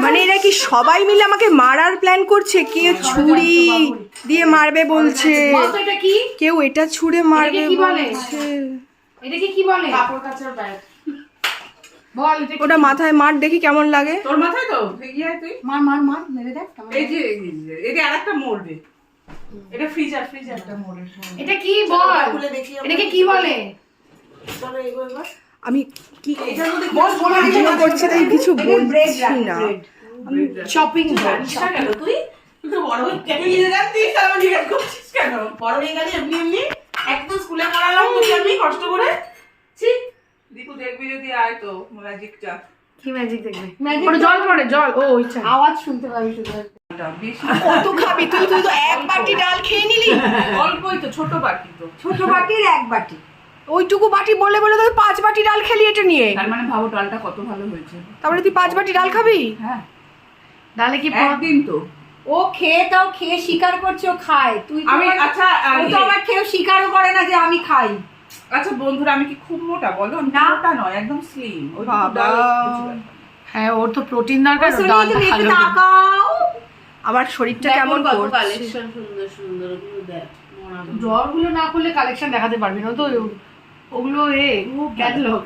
মানে এরা কি সবাই মিলে আমাকে মারার প্ল্যান করছে? কেউ ছুরি দিয়ে মারবে বলছে, কেউ এটা ছুঁড়ে মারবে বলছে। এটাকে কি বলে? কাপড় কাচার ব্যাগ। বল ওটা মাথায় মার, দেখি কেমন লাগে। তোর মাথায় তো তুই মার মেরে দেখ। এই যে এটা আরেকটা মোড়বে, এটা ফ্রিজারটা মোড়ে। এটা কি বল? এটাকে কি বলে? আমি কি ভিডিও করছি তাই কিছু বলছি না। শপিং কেন তুই তো বড় হয়ে কেন জানতিস? আমার জিজ্ঞেস করছিস কেন? বড় হয়ে গেলি এমনি একদম স্কুলে পড়ালাম তোকে আমি কষ্ট করে। ঠিক দীপু দেখবি যদি আয় তো ম্যাজিকটা। কি ম্যাজিক দেখবে? ওটা জল পড়ে, জল। ও ইচ্ছা আওয়াজ শুনতে পাবি শুধু। কত খাবি তুই? তুই তো এক বাটি ডাল খেয়ে নিলি। অল্পই তো, ছোট বাটি তো। ছোট বাটির এক বাটি। ওইটুকু বাটি বলে বলে তুই 5 বাটি ডাল খেলি এটা নিয়ে। তার মানে ভাবো ডালটা কত ভালো হয়েছে। তারপরে তুই 5 বাটি ডাল খাবি? হ্যাঁ, ডালে কি একদিন তো ও খেয়ে স্বীকার করছে ও খায়। তুই আমি আচ্ছা ও তো আবার খেয়েও স্বীকারও করে না যে আমি খাই। আচ্ছা বন্ধুরা, আমি কি খুব মোটা বলো? না। মোটা নয়, একদম স্লিম। ওই বাবা। হ্যাঁ, ওর তো প্রোটিন দরকার। আমার শরীরটা কেমন করছে। সুন্দর জলগুলো না করলে কালেকশন দেখাতে পারবি না তো। ওগুলো ক্যাটালগ।